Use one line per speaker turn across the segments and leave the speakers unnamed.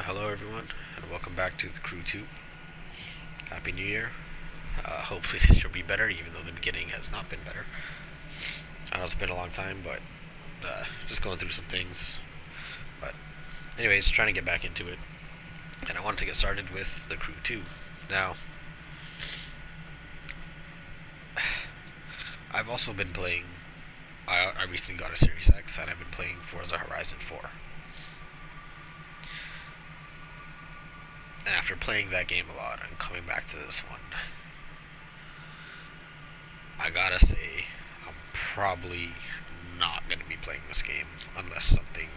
Hello everyone, and welcome back to the Crew 2. Happy New Year. Hopefully this will be better, even though the beginning has not been better. I know it's been a long time, but just going through some things. But anyways, trying to get back into it. And I wanted to get started with the Crew 2. Now, I've also been playing, I recently got a Series X, and I've been playing Forza Horizon 4. After playing that game a lot and coming back to this one, I gotta say, I'm probably not gonna be playing this game unless something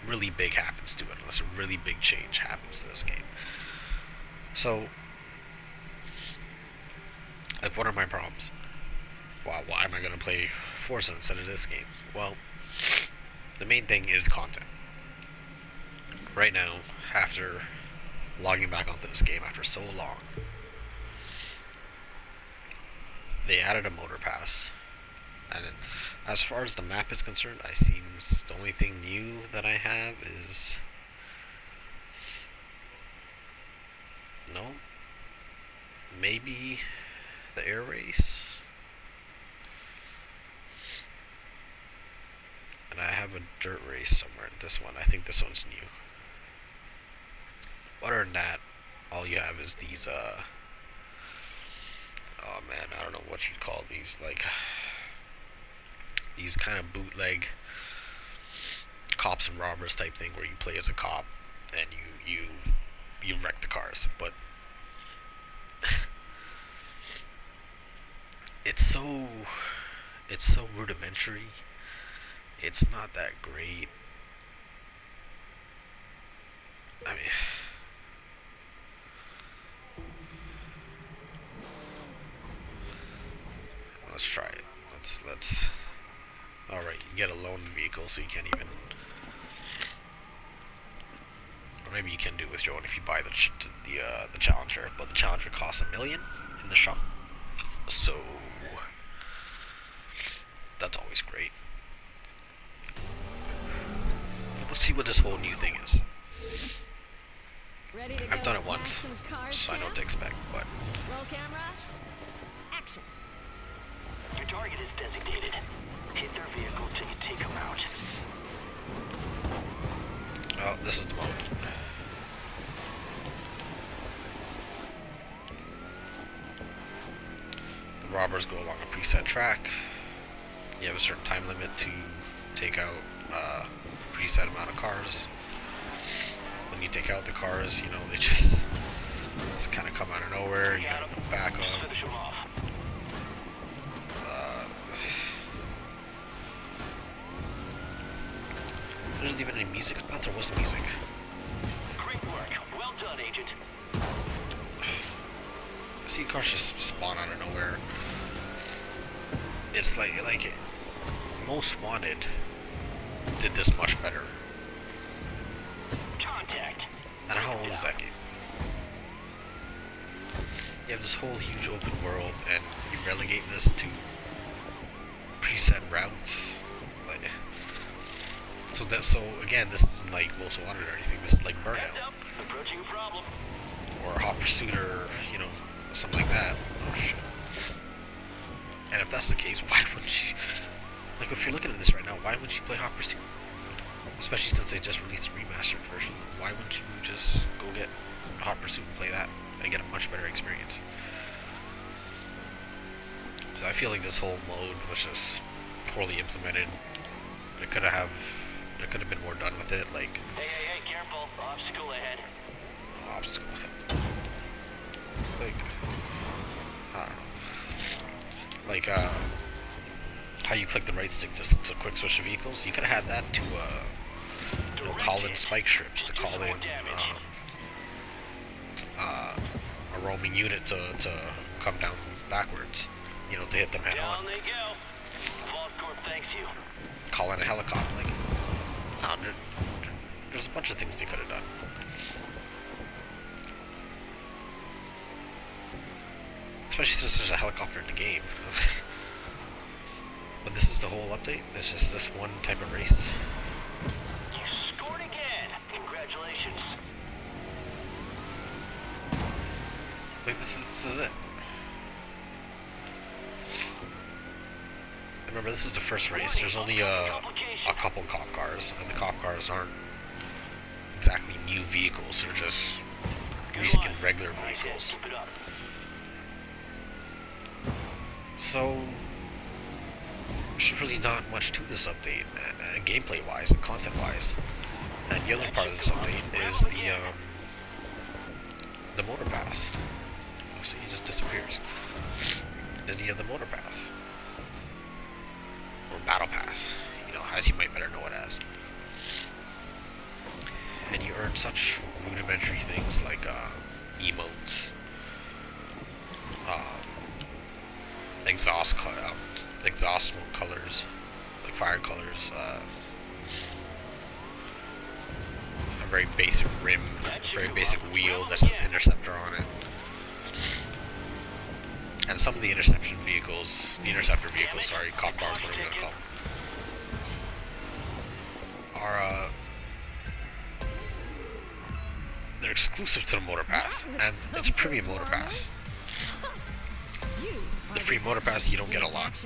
really big happens to it, unless a really big change happens to this game. So, like, what are my problems? Why am I gonna play Forza instead of this game? Well, the main thing is content. Right now, after logging back onto this game after so long, they added a motor pass, and as far as the map is concerned, the only thing new that I have is maybe the air race, and I have a dirt race somewhere. This one, I think this one's new. Other than that, all you have is these, oh man, I don't know what you'd call these, like, these kind of bootleg cops and robbers type thing where you play as a cop and you wreck the cars. But it's so rudimentary. It's not that great. I mean, let's try it. Let's. All right, you get a loan vehicle, so you can't even. Or maybe you can do with your own if you buy the Challenger, but the Challenger costs $1 million in the shop, so that's always great. Let's see what this whole new thing is. I've done it once, so I know what to expect, but.
Roll camera. Action.
Your target is designated. Hit their vehicle till you take them out.
Oh, this is the mode. The robbers go along a preset track. You have a certain time limit to take out a preset amount of cars. When you take out the cars, they just kind of come out of nowhere. You gotta back up. There isn't even any music. I thought there was music.
Great work. Well done, Agent.
I see cars just spawn out of nowhere. It's like Most Wanted did this much better.
Contact.
And how old is that game? You have this whole huge open world, and you relegate this to preset routes. So again, this isn't like Most Wanted or anything. This is like Burnout,
Approaching a problem.
or Hot Pursuit, or something like that. Oh shit! And if that's the case, why wouldn't you? Like, if you're looking at this right now, why wouldn't you play Hot Pursuit? Especially since they just released a remastered version. Why wouldn't you just go get Hot Pursuit and play that and get a much better experience? So I feel like this whole mode was just poorly implemented. There could have been more done with it. Like,
Hey, careful. Obstacle ahead.
obstacle ahead. Like, I don't know. Like, how you click the right stick just to quick switch the vehicles. You could have had that to call in spike strips, to call in a roaming unit to come down backwards, to hit them head on.
Down they go. Vault Corp thanks you.
Call in a helicopter. Like, there's a bunch of things they could have done. Especially since there's a helicopter in the game. But this is the whole update? It's just this one type of race?
You scored again. Congratulations.
this is it. Remember, this is the first race. There's only a couple cop cars, and the cop cars aren't exactly new vehicles. They're just racing regular vehicles. So, there's really not much to this update, gameplay-wise and content-wise. And the other part of this update is the motor pass. So he just disappears. Is the other motor pass. Or battle pass, you know, as you might better know it as. And you earn such rudimentary things like emotes, exhaust smoke colors, like fire colors, a very basic rim, very basic wheel that says Interceptor on it. And some of the interceptor vehicles, sorry, cop cars, whatever you want to call them, are, they're exclusive to the Motor Pass, and it's a premium Motor Pass. The free Motor Pass, you don't get a lot.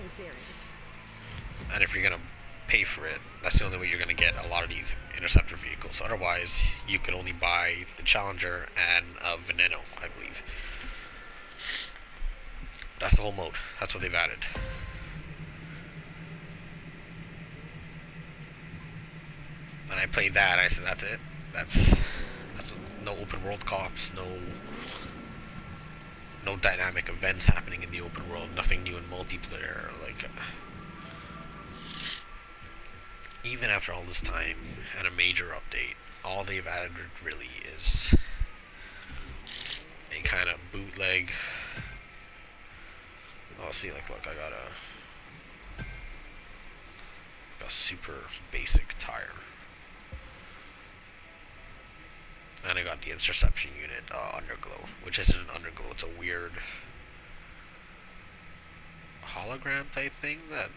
And if you're going to pay for it, that's the only way you're going to get a lot of these interceptor vehicles. Otherwise, you can only buy the Challenger and Veneno, I believe. That's the whole mode. That's what they've added. And I played that, and I said, that's it. That's no open world cops, no dynamic events happening in the open world, nothing new in multiplayer. Like, even after all this time and a major update, all they've added really is a kind of bootleg. Oh, see, like, look, I got a super basic tire. And I got the interception unit, underglow, which isn't an underglow, it's a weird hologram type thing that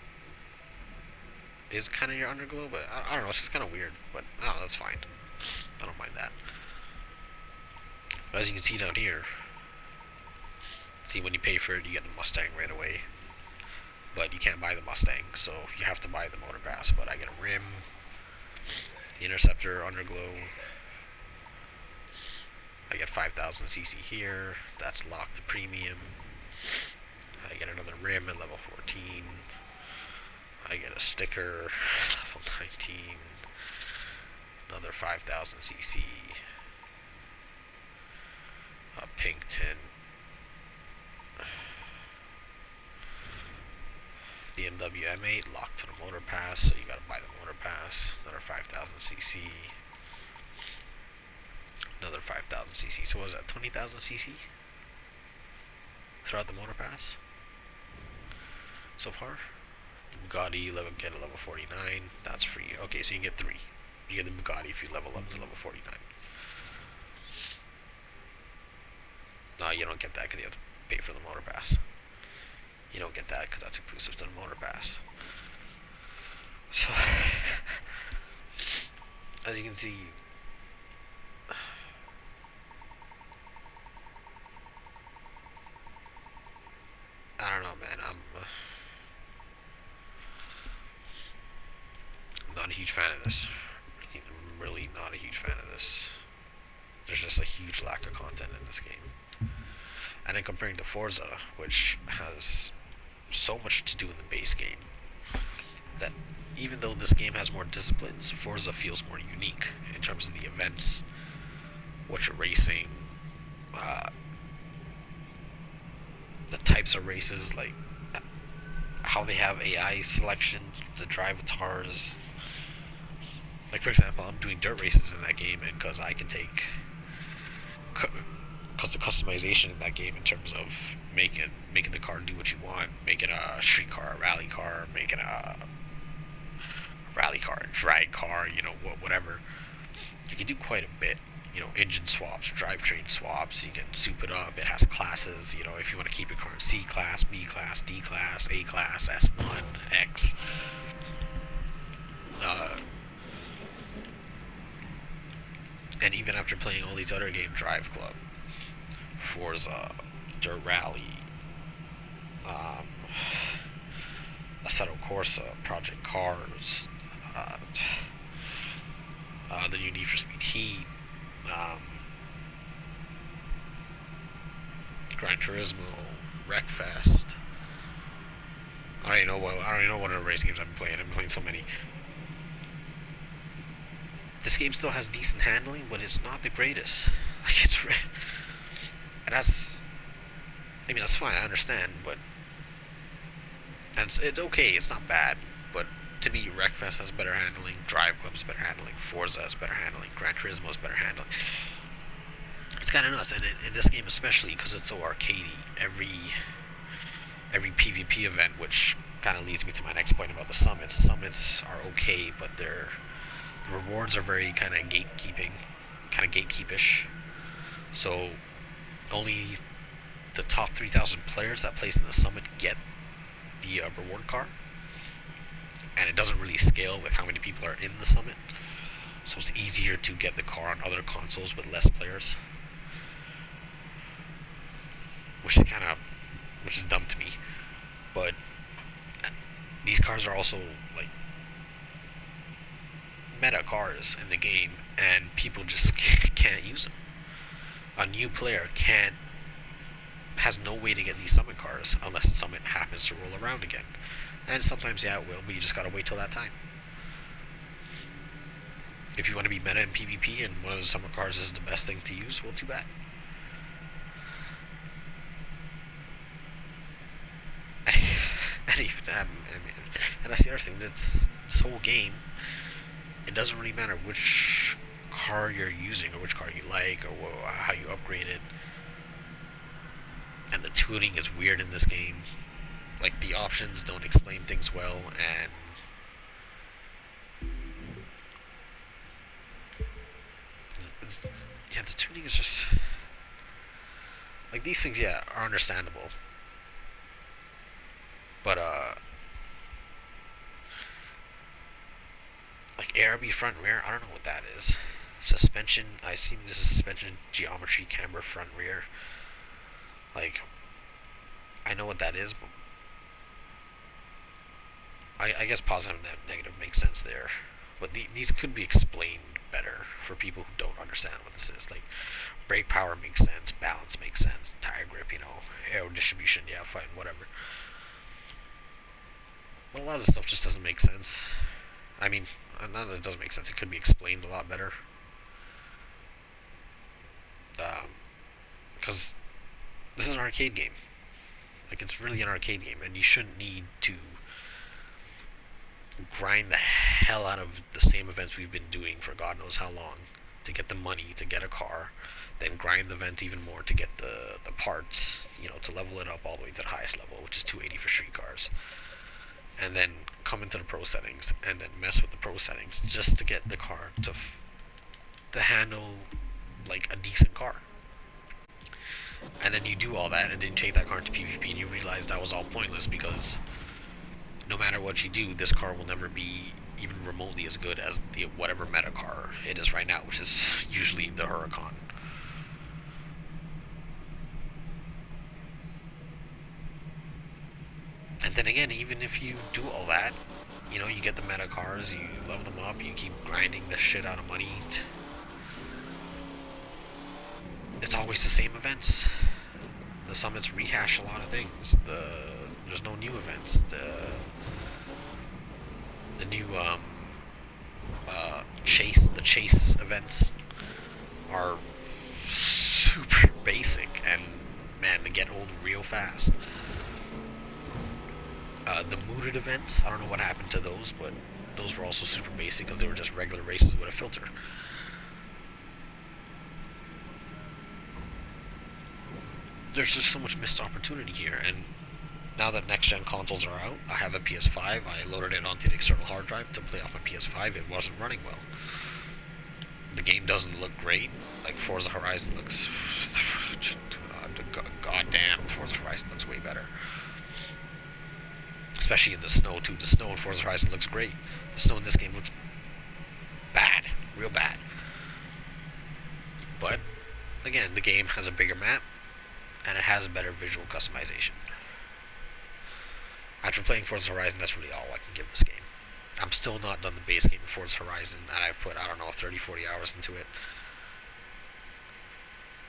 is kind of your underglow, but I don't know, it's just kind of weird, but oh, that's fine. I don't mind that. But as you can see down here, see, when you pay for it, you get the Mustang right away. But you can't buy the Mustang, so you have to buy the Motor Pass. But I get a rim, the Interceptor, underglow. I get 5,000 cc here. That's locked to premium. I get another rim at level 14. I get a sticker, level 19. Another 5,000 cc. A pink tint. BMW M8 locked to the Motor Pass, so you gotta buy the Motor Pass. Another 5,000 cc. Another 5,000 cc. So what was that, 20,000 cc? Throughout the Motor Pass? So far? Bugatti, get a level 49. That's free. Okay, so you get 3. You get the Bugatti if you level up to level 49. No, you don't get that because you have to pay for the Motor Pass. You don't get that because that's exclusive to the Motor Pass. So, as you can see, I don't know, man. I'm not a huge fan of this. I'm really not a huge fan of this. There's just a huge lack of content in this game. And then comparing to Forza, which has so much to do in the base game, that even though this game has more disciplines, Forza feels more unique in terms of the events, what you're racing, the types of races, like how they have AI selection to drive avatars. Like, for example, I'm doing dirt races in that game, and because I can take the customization in that game in terms of making the car do what you want, making a street car, a rally car, making a rally car, a drag car, you know, whatever. You can do quite a bit. You know, engine swaps, drivetrain swaps. You can soup it up. It has classes. You know, if you want to keep your car in C class, B class, D class, A class, S1, X. And even after playing all these other games, Drive Club, Forza, Dirt Rally, um, Assetto Corsa, Project Cars, uh, the new Need for Speed Heat, um, Gran Turismo, Wreckfest. I don't even know what other race games I've been playing. I've been playing so many. This game still has decent handling, but it's not the greatest. Like and that's fine. I understand, but and it's okay. It's not bad, but to me, Wreckfest has better handling. Drive Club has better handling. Forza has better handling. Gran Turismo has better handling. It's kind of nuts, and in this game especially because it's so arcadey. Every PvP event, which kind of leads me to my next point about the summits. Summits are okay, but the rewards are very kind of gatekeepish. So only the top 3,000 players that place in the summit get the reward car, and it doesn't really scale with how many people are in the summit. So it's easier to get the car on other consoles with less players, which is dumb to me. But these cars are also like meta cars in the game, and people just can't use them. A new player has no way to get these summit cars unless Summit happens to roll around again. And sometimes, yeah, it will, but you just gotta wait till that time. If you want to be meta in PvP and one of the summit cars is the best thing to use, well, too bad. And that's the other thing. This whole game, it doesn't really matter which car you're using or which car you like or how you upgrade it. And the tuning is weird in this game. Like, the options don't explain things well, and yeah, the tuning is just like, these things, yeah, are understandable. But like ARB front rear, I don't know what that is. Suspension, I assume this is suspension geometry camber front rear. Like, I know what that is, but I guess positive and negative makes sense there. But these could be explained better for people who don't understand what this is. Like, brake power makes sense, balance makes sense, tire grip, aero distribution, yeah, fine, whatever. But a lot of this stuff just doesn't make sense. I mean, not that it doesn't make sense, it could be explained a lot better. Because this is an arcade game. Like, it's really an arcade game, and you shouldn't need to grind the hell out of the same events we've been doing for God knows how long to get the money to get a car, then grind the event even more to get the parts, to level it up all the way to the highest level, which is 280 for street cars, and then come into the pro settings and then mess with the pro settings just to get the car to handle like a decent car. And then you do all that, and then you take that car into PvP, and you realize that was all pointless because no matter what you do, this car will never be even remotely as good as the whatever meta car it is right now, which is usually the Huracan. And then again, even if you do all that, you get the meta cars, you level them up, you keep grinding the shit out of money. It's always the same events. The summits rehash a lot of things. There's no new events. The new chase events are super basic, and man, they get old real fast. The mooted events, I don't know what happened to those, but those were also super basic because they were just regular races with a filter. There's just so much missed opportunity here, and now that next-gen consoles are out, I have a PS5, I loaded it onto the external hard drive to play off my PS5, it wasn't running well. The game doesn't look great, like Forza Horizon looks... God damn, Forza Horizon looks way better. Especially in the snow, too. The snow in Forza Horizon looks great. The snow in this game looks bad. Real bad. But, again, the game has a bigger map. and it has better visual customization. After playing Forza Horizon, that's really all I can give this game. I'm still not done the base game of Forza Horizon, and I've put, I don't know, 30, 40 hours into it.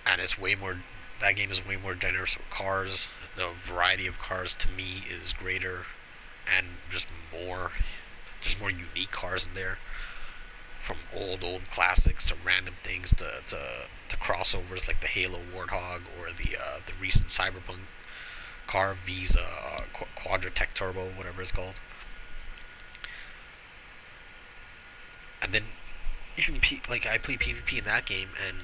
And it's way more, that game is way more generous with cars. The variety of cars to me is greater, and just more unique cars in there. From old classics to random things to crossovers like the Halo Warthog or the recent Cyberpunk car Visa Quadratech Turbo, whatever it's called. And then even like I play PvP in that game, and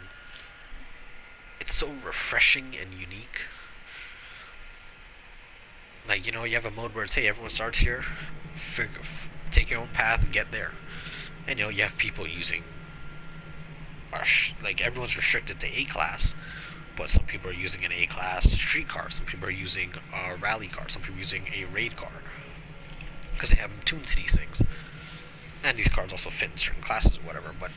it's so refreshing and unique. Like, you know, you have a mode where it's, hey, everyone starts here, take your own path and get there. And you know, you have people using like everyone's restricted to A class, but some people are using an A class street car, some people are using a rally car, some people are using a raid car, because they have them tuned to these things. And these cars also fit in certain classes or whatever, but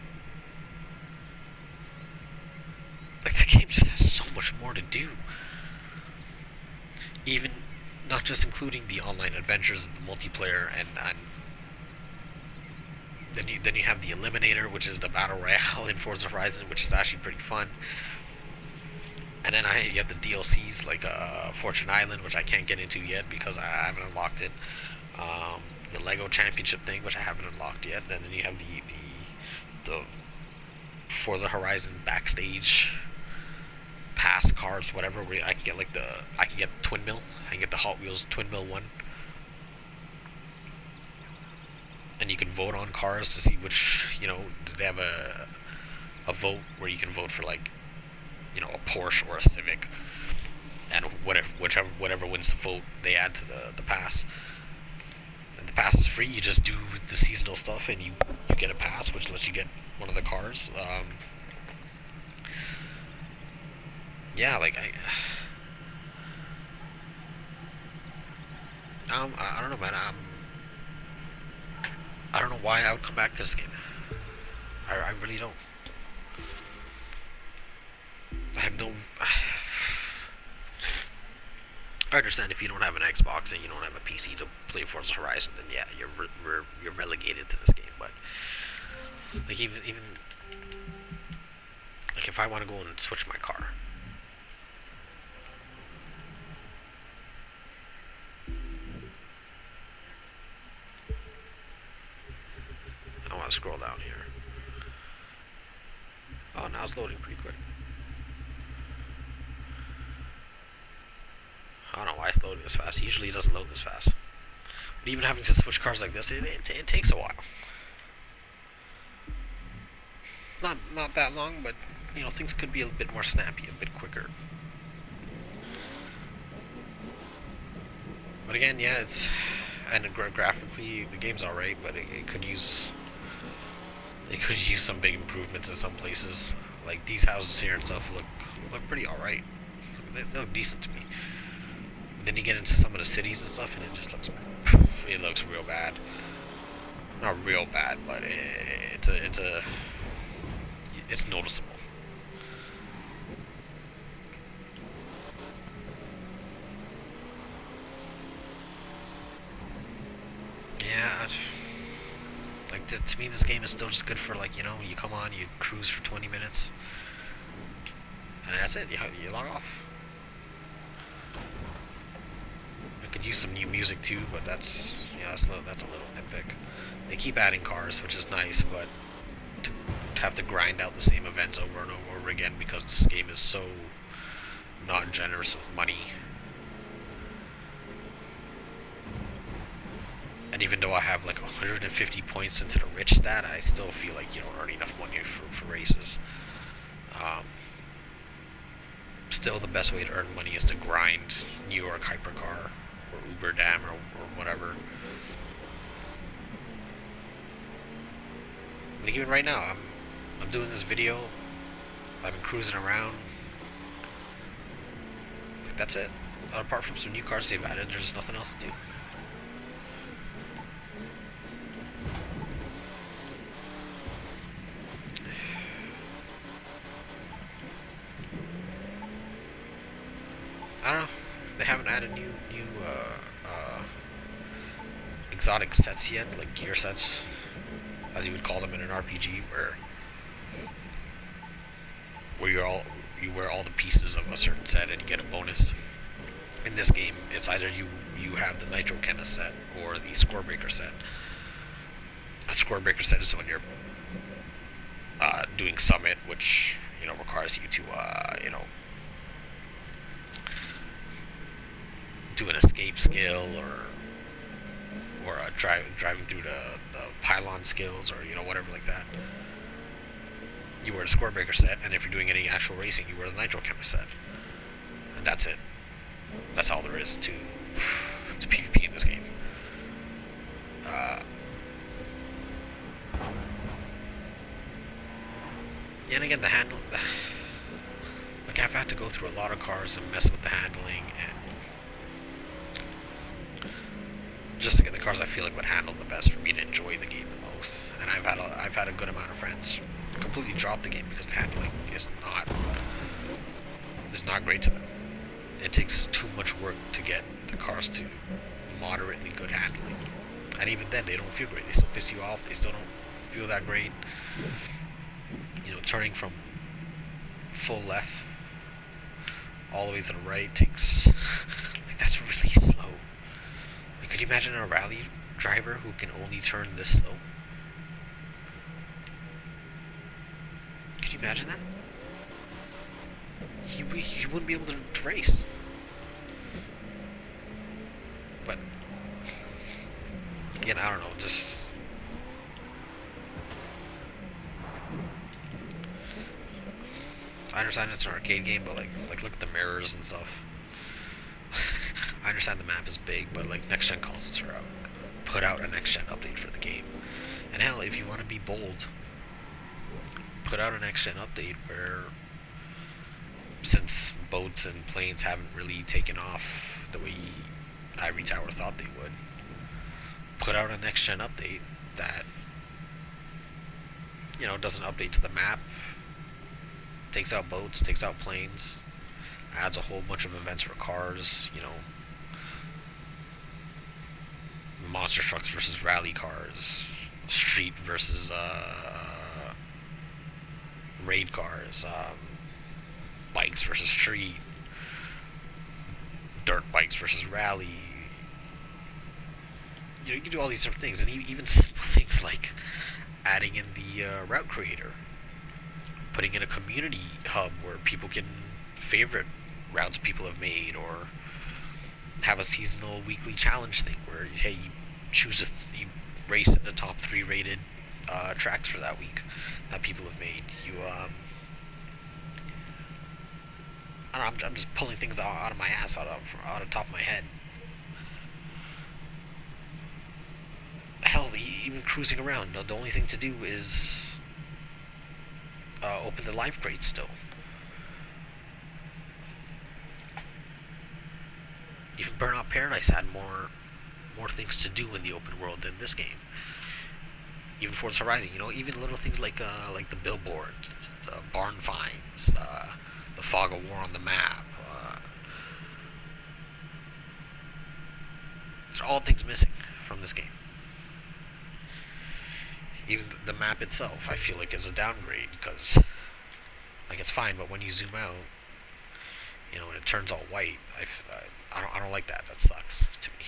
like the game just has so much more to do. Even not just including the online adventures and the multiplayer, and then you have the Eliminator, which is the battle royale in Forza Horizon, which is actually pretty fun. And then you have the DLCs like Fortune Island, which I can't get into yet because I haven't unlocked it. The Lego Championship thing, which I haven't unlocked yet. And then you have the Forza Horizon backstage pass cards, whatever. Where I can get I can get Twin Mill. I can get the Hot Wheels Twin Mill one. And you can vote on cars to see which, you know, they have a vote where you can vote for, like, you know, a Porsche or a Civic, and whatever wins the vote, they add to the pass. And the pass is free. You just do the seasonal stuff, and you get a pass, which lets you get one of the cars. Yeah, like I don't know, man. I don't know why I would come back to this game. I really don't. I have no. I understand if you don't have an Xbox and you don't have a PC to play Forza Horizon, then yeah, you're relegated to this game. But like even like if I want to go and switch my car, I want to scroll down here. Oh, now it's loading pretty quick. I don't know why it's loading this fast. Usually it doesn't load this fast. But even having to switch cars like this, it takes a while. Not that long, but you know, things could be a bit more snappy, a bit quicker. But again, yeah, it's and graphically the game's alright, but it could use some big improvements in some places. Like these houses here and stuff look pretty alright. They look decent to me. Then you get into some of the cities and stuff, and it looks real bad. Not real bad, but it's noticeable. Yeah, like to me, this game is still just good for, like, you know, you come on, you cruise for 20 minutes, and that's it. You log off. Could use some new music too, but that's a little nitpick. They keep adding cars, which is nice, but to have to grind out the same events over and over again because this game is so not generous with money. And even though I have like 150 points into the rich stat, I still feel like you don't earn enough money for races. Still, the best way to earn money is to grind New York Hypercar or Uber Dam or whatever. Like even right now, I'm doing this video. I've been cruising around. Like that's it. Apart from some new cars they've added, there's nothing else to do. exotic sets yet, like gear sets, as you would call them in an RPG, where you wear all the pieces of a certain set and you get a bonus. In this game, it's either you have the Nitro Chemist set or the Scorebreaker set. A Scorebreaker set is when you're doing Summit, which requires you to do an escape skill or driving through the pylon skills or whatever like that. You wear the Scorebreaker set, and if you're doing any actual racing, you wear the Nitro Chemist set, and that's it. That's all there is to PvP in this game. And again, the handle, like I've had to go through a lot of cars and mess with the handling, and just to get the cars I feel like would handle the best for me to enjoy the game the most. And I've had a good amount of friends completely drop the game because the handling is not great to them. It takes too much work to get the cars to moderately good handling, and even then they don't feel great. They still piss you off. They still don't feel that great. Turning from full left all the way to the right takes that's really slow. Could you imagine a rally driver who can only turn this slow? Could you imagine that? He wouldn't be able to race. But again, I don't know, just I understand it's an arcade game, but like look at the mirrors and stuff. I understand the map is big, but like next gen consoles are out. Put out a next gen update for the game. And hell, if you want to be bold, put out a next gen update where, since boats and planes haven't really taken off the way Ivory Tower thought they would, put out a next gen update that doesn't update to the map, takes out boats, takes out planes, adds a whole bunch of events for cars, monster trucks versus rally cars, street versus raid cars, bikes versus street, dirt bikes versus rally. You can do all these different things, and even simple things like adding in the route creator, putting in a community hub where people can favorite routes people have made, or have a seasonal weekly challenge thing where you choose you race in the top 3 rated tracks for that week that people have made. I don't know, I'm just pulling things out of my ass, out of top of my head. Hell, even cruising around, the only thing to do is open the life crate still. Even Burnout Paradise had more things to do in the open world than this game. Even Forza Horizon, even little things like the billboards, barn finds, the fog of war on the map. These are all things missing from this game. Even the map itself, I feel like, is a downgrade, because it's fine, but when you zoom out, and it turns all white, I don't like that. That sucks to me.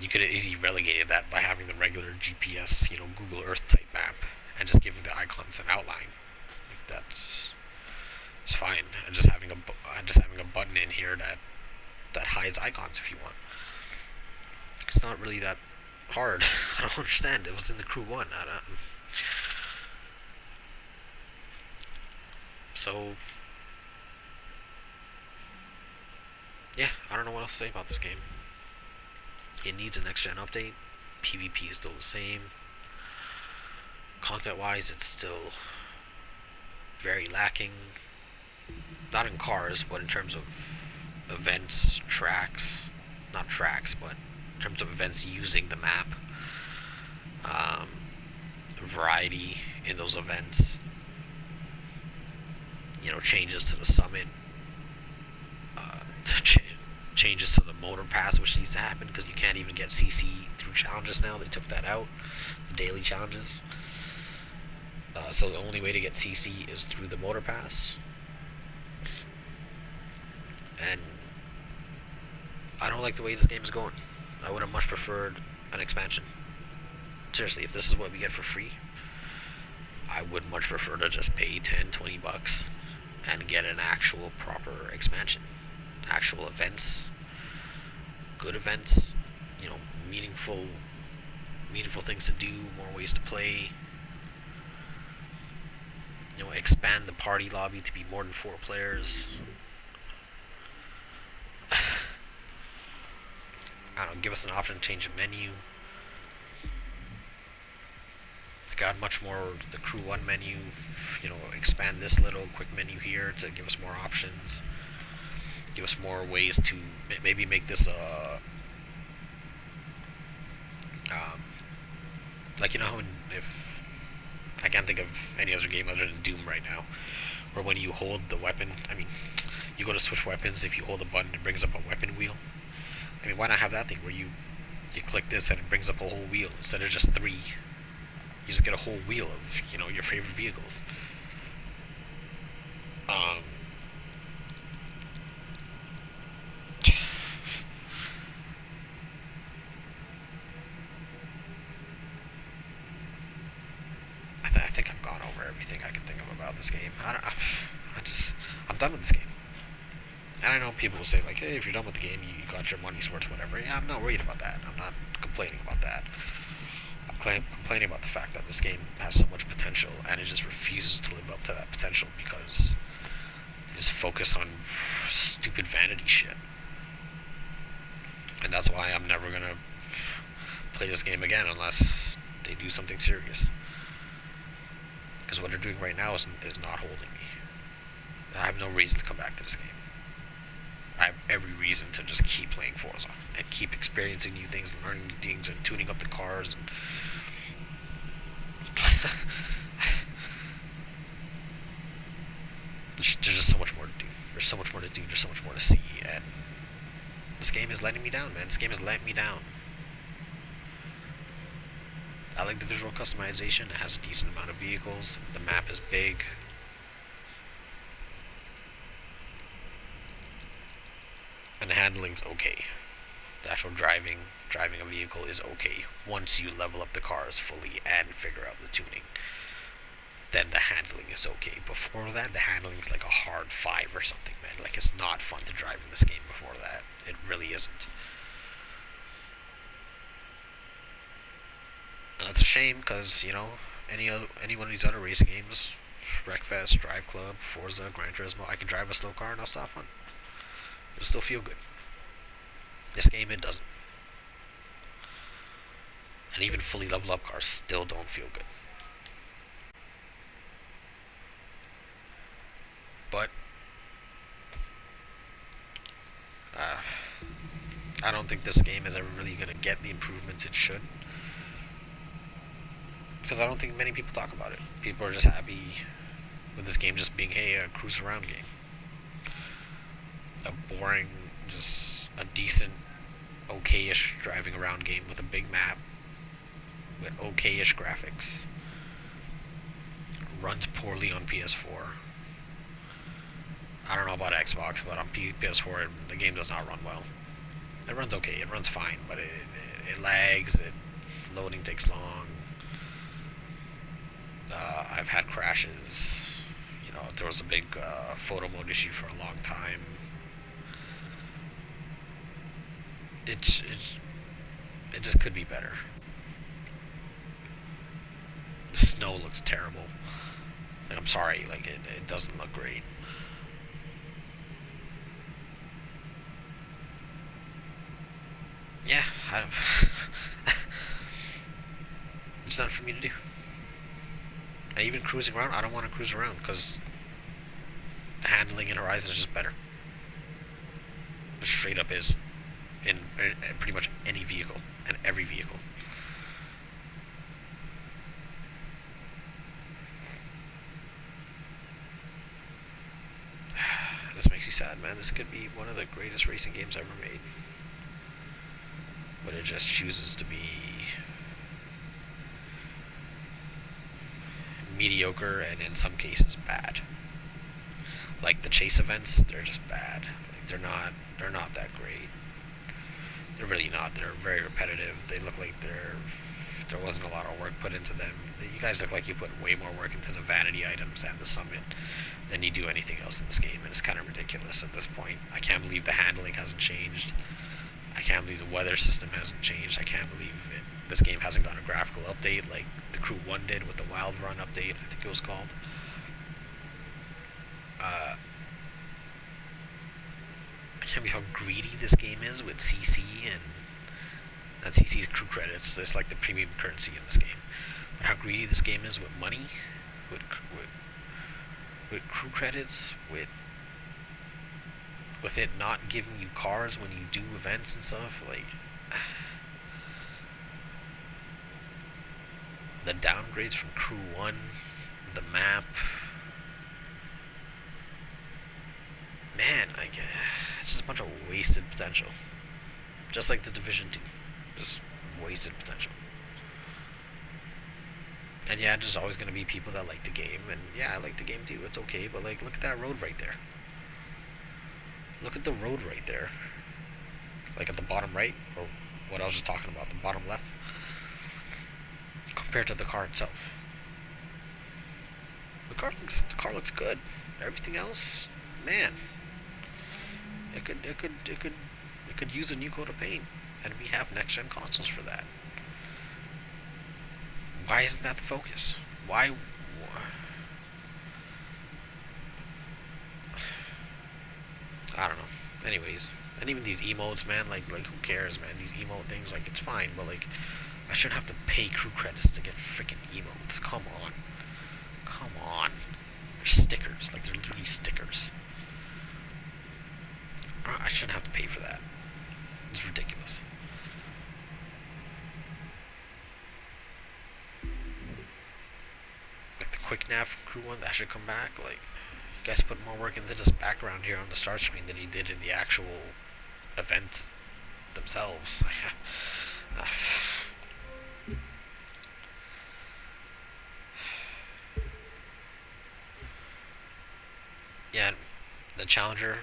You could have easily relegated that by having the regular GPS, Google Earth type map, and just giving the icons an outline. It's fine. And just having a button in here that hides icons if you want. It's not really that hard. I don't understand. It was in the Crew 1. So yeah, I don't know what else to say about this game. It needs a next gen update. PvP is still the same. Content wise, it's still very lacking. Not in cars, but in terms of events, tracks. Not tracks, but in terms of events using the map. Variety in those events. Changes to the summit. changes to the motor pass, which needs to happen because you can't even get CC through challenges now. They took that out, the daily challenges. So the only way to get CC is through the motor pass. And I don't like the way this game is going. I would have much preferred an expansion. Seriously, if this is what we get for free, I would much prefer to just pay 10, 20 bucks and get an actual proper expansion. Actual events, good events, you know, meaningful things to do, more ways to play. You know, expand the party lobby to be more than 4 players. I don't know, give us an option to change the menu. Got much more the Crew 1 menu, you know, expand this little quick menu here to give us more options. Give us more ways to maybe make this like, you know how if I can't think of any other game other than Doom right now, where when you hold the weapon, I mean, you go to switch weapons, if you hold a button it brings up a weapon wheel. I mean, why not have that thing where you click this and it brings up a whole wheel instead of just 3. You just get a whole wheel of, you know, your favorite vehicles. I think I've gone over everything I can think of about this game. I'm done with this game. And I know people will say, like, hey, if you're done with the game, you got your money's worth, whatever. Yeah, I'm not worried about that. I'm not complaining about that. I'm complaining about the fact that this game has so much potential and it just refuses to live up to that potential because they just focus on stupid vanity shit. And that's why I'm never gonna play this game again unless they do something serious. Because what they're doing right now is not holding me. I have no reason to come back to this game. I have every reason to just keep playing Forza and keep experiencing new things, learning new things, and tuning up the cars. And there's just so much more to do. There's so much more to do. There's so much more to see. And this game is letting me down, man. This game is letting me down. I like the visual customization. It has a decent amount of vehicles. The map is big. And the handling's okay. The actual driving a vehicle is okay once you level up the cars fully and figure out the tuning. Then the handling is okay. Before that, the handling is like a hard 5 or something, man. Like, it's not fun to drive in this game before that. It really isn't. And that's a shame, because, you know, any one of these other racing games, Wreckfest, Drive Club, Forza, Gran Turismo, I can drive a slow car and I'll still have fun. It'll still feel good. This game, it doesn't. And even fully leveled up cars still don't feel good. But I don't think this game is ever really going to get the improvements it should. Because I don't think many people talk about it. People are just happy with this game just being, hey, a cruise around game. A boring, just a decent, okay-ish driving around game with a big map, with okay-ish graphics. Runs poorly on PS4. I don't know about Xbox, but on PS4 the game does not run well. It runs okay, it runs fine, but it lags, loading takes long. I've had crashes. You know, there was a big photo mode issue for a long time. It just could be better. The snow looks terrible. Like, I'm sorry, like it doesn't look great. Yeah, it's not for me to do. And even cruising around, I don't want to cruise around because the handling in Horizon is just better. It straight up is. In pretty much any vehicle and every vehicle. This makes you sad, man. This could be one of the greatest racing games ever made. But it just chooses to be mediocre and in some cases bad. Like the chase events, they're just bad. Like they're not that great. They're really not. They're very repetitive. They look like there wasn't a lot of work put into them. You guys look like you put way more work into the vanity items and the summit than you do anything else in this game, and it's kind of ridiculous at this point. I can't believe the handling hasn't changed. I can't believe the weather system hasn't changed. I can't believe this game hasn't got a graphical update like the Crew 1 did with the Wild Run update, I think it was called. I can't believe how greedy this game is with CC and not CC's crew credits. It's like the premium currency in this game. But how greedy this game is with money, with crew credits, with it not giving you cars when you do events and stuff. Like the downgrades from Crew 1, the map. Man, like, it's just a bunch of wasted potential. Just like the Division 2. Just wasted potential. And yeah, there's always going to be people that like the game. And yeah, I like the game too. It's okay. But like, look at that road right there. Look at the road right there. Like at the bottom right. Or what I was just talking about. The bottom left. Compared to the car itself. The car looks good. Everything else, man. It could use a new coat of paint, and we have next gen consoles for that. Why isn't that the focus? Why? I don't know. Anyways, and even these emotes, man, like who cares, man? These emote things, like it's fine, but like I shouldn't have to pay crew credits to get freaking emotes. Come on, come on. They're stickers, like they're literally stickers. I shouldn't have to pay for that. It's ridiculous. Like the quick nav from Crew 1, that should come back. Like, you guys put more work into this background here on the start screen than you did in the actual event themselves. Yeah, the Challenger,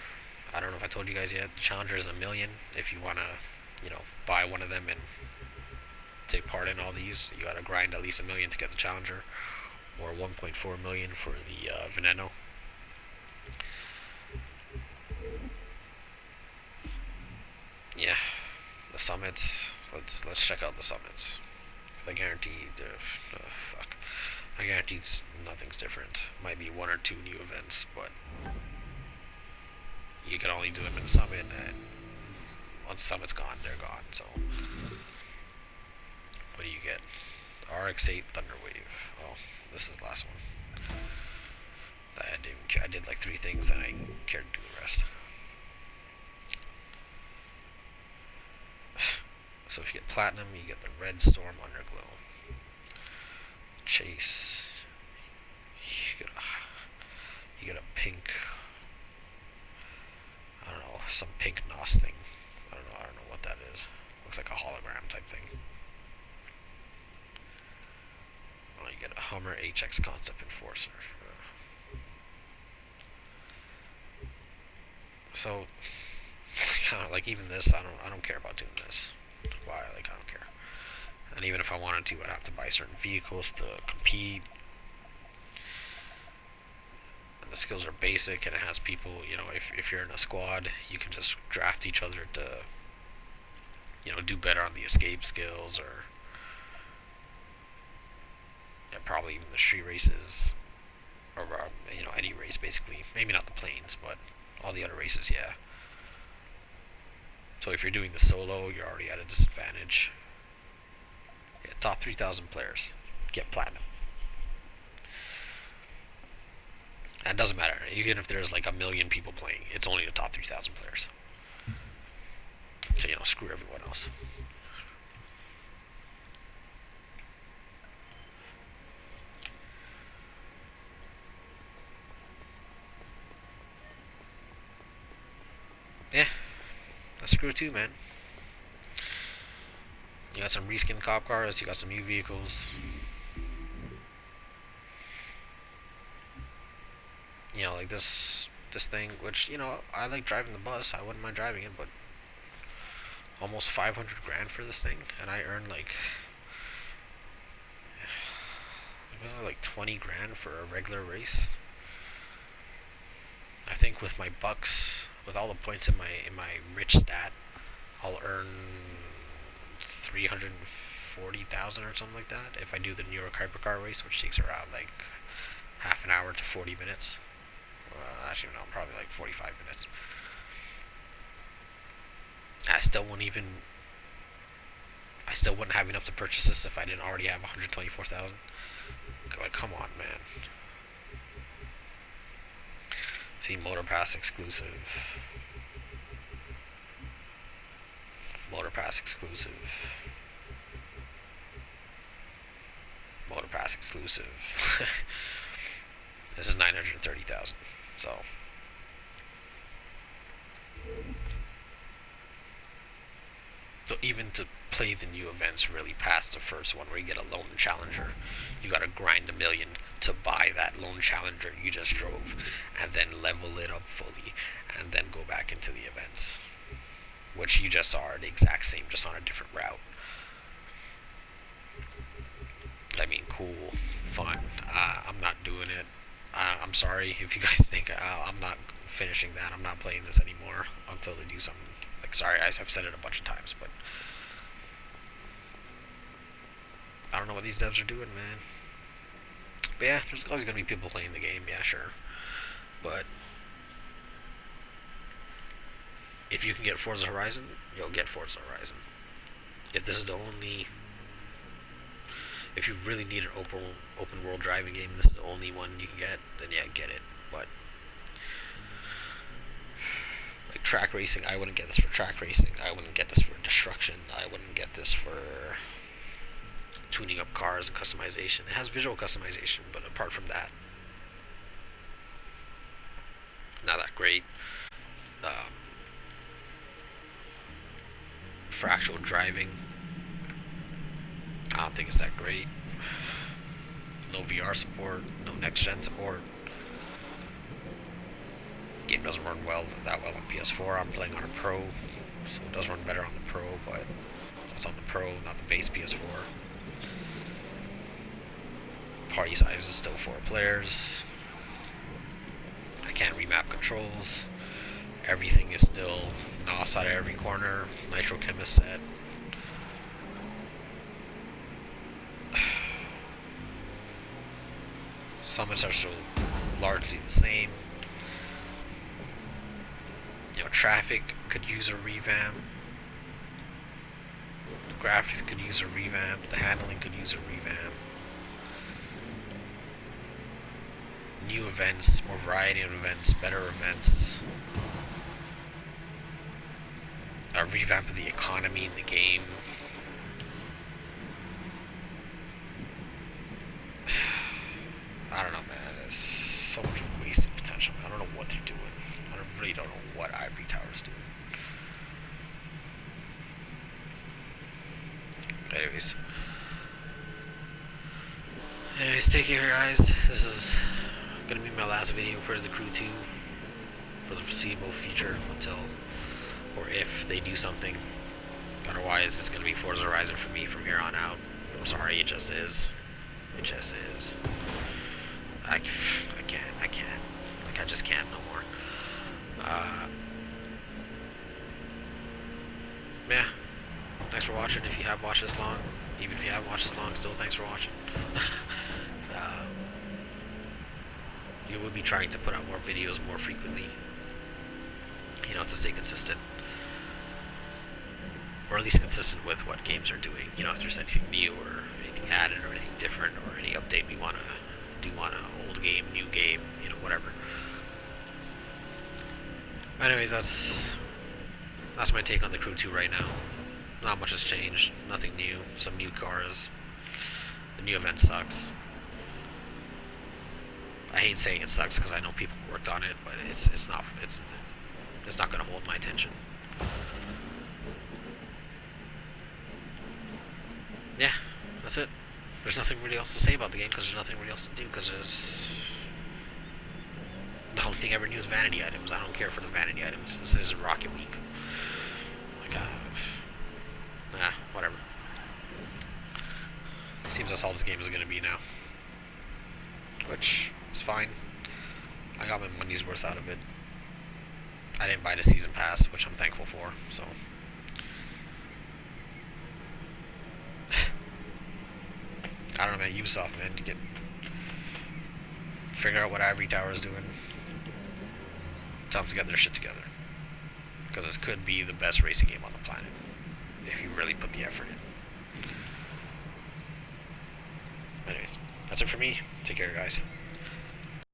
I don't know if I told you guys yet, the Challenger is $1 million. If you want to, buy one of them and take part in all these, you gotta grind at least $1 million to get the Challenger, or 1.4 million for the Veneno. Yeah, the summits. Let's check out the summits. I guarantee fuck. I guarantee nothing's different. Might be one or two new events, but you can only do them in the summit, and once the summit's gone, they're gone. So, what do you get? RX-8 Thunderwave. Oh, this is the last one. I did like 3 things, and I didn't care to do the rest. So if you get Platinum, you get the Red Storm Underglow. Chase. You get a pink. I don't know, some pink NOS thing. I don't know what that is. Looks like a hologram type thing. Oh, you get a Hummer HX Concept Enforcer. So, kind of like even this, I don't care about doing this. Why? Like, I don't care. And even if I wanted to, I'd have to buy certain vehicles to compete. And the skills are basic, and it has people, if you're in a squad, you can just draft each other to, do better on the escape skills, or probably even the street races, or, any race basically. Maybe not the planes, but all the other races, yeah. So if you're doing the solo, you're already at a disadvantage. Yeah, top 3,000 players get platinum. And it doesn't matter. Even if there's like 1 million people playing, it's only the top 3,000 players. So, screw everyone else. the Crew 2, man. You got some reskin cop cars, you got some new vehicles. You know, like this thing, which, you know, I like driving the bus, I wouldn't mind driving it, but almost 500 grand for this thing, and I earn like 20 grand for a regular race. I think with my bucks, with all the points in my rich stat, I'll earn 340,000 or something like that if I do the New York hypercar race, which takes around like half an hour to 40 minutes. Actually, no, probably like 45 minutes. I still wouldn't have enough to purchase this if I didn't already have 124,000. Like, come on, man. See, Motor Pass exclusive. Motor Pass exclusive. Motor Pass exclusive. This is 930,000. So. So even to play the new events really past the first one where you get a lone challenger, you gotta grind 1,000,000 to buy that lone challenger you just drove, and then level it up fully, and then go back into the events, which you just are the exact same, just on a different route. I mean, cool, fun. I'm not doing it. I'm sorry if you guys think I'm not finishing that. I'm not playing this anymore until they do something. Like, sorry, I've said it a bunch of times, but I don't know what these devs are doing, man. But yeah, there's always gonna be people playing the game. Yeah, sure. But if you can get Forza Horizon, you'll get Forza Horizon. If this is the only, if you really need an open world driving game, this is the only one you can get, then yeah, get it. But like track racing, I wouldn't get this for track racing. I wouldn't get this for destruction. I wouldn't get this for tuning up cars and customization. It has visual customization, but apart from that, not that great. For actual driving, I don't think it's that great. No VR support, no next gen support. Game doesn't run that well on PS4. I'm playing on a Pro, so it does run better on the Pro, but it's on the Pro, not the base PS4. Party size is still 4 players. I can't remap controls. Everything is still outside of every corner. Nitro Chemist set. Summits are still largely the same. You know, traffic could use a revamp. The graphics could use a revamp. The handling could use a revamp. New events, more variety of events, better events. A revamp of the economy in the game. I don't know, man. There's so much wasted potential. I don't know what they're doing. I really don't know what Ivory Tower's doing. Anyways, take care, guys. This is gonna be my last video for the Crew 2 for the foreseeable future until, or if they do something. Otherwise, it's gonna be Forza Horizon for me from here on out. I'm sorry, it just is. It just is. I can't. Like, I just can't no more. Yeah. Thanks for watching. If you have watched this long, even if you haven't watched this long, still thanks for watching. You will be trying to put out more videos more frequently, you know, to stay consistent, or at least consistent with what games are doing. You know, if there's anything new or anything added or anything different or any update we want to do on an old game, new game, you know, whatever. Anyways, that's my take on the Crew 2 right now. Not much has changed. Nothing new. Some new cars. The new event sucks. I hate saying it sucks because I know people worked on it, but it's not going to hold my attention. That's it. There's nothing really else to say about the game because there's nothing really else to do because there's... The only thing I ever knew is vanity items. I don't care for the vanity items. This is Rocket League. Like, nah, whatever. Seems that's all this game is going to be now. Which is fine. I got my money's worth out of it. I didn't buy the season pass, which I'm thankful for, so... I don't know, man, Ubisoft, man, to figure out what Ivory Tower is doing. Tell them to get their shit together. Because this could be the best racing game on the planet. If you really put the effort in. Anyways, that's it for me. Take care, guys.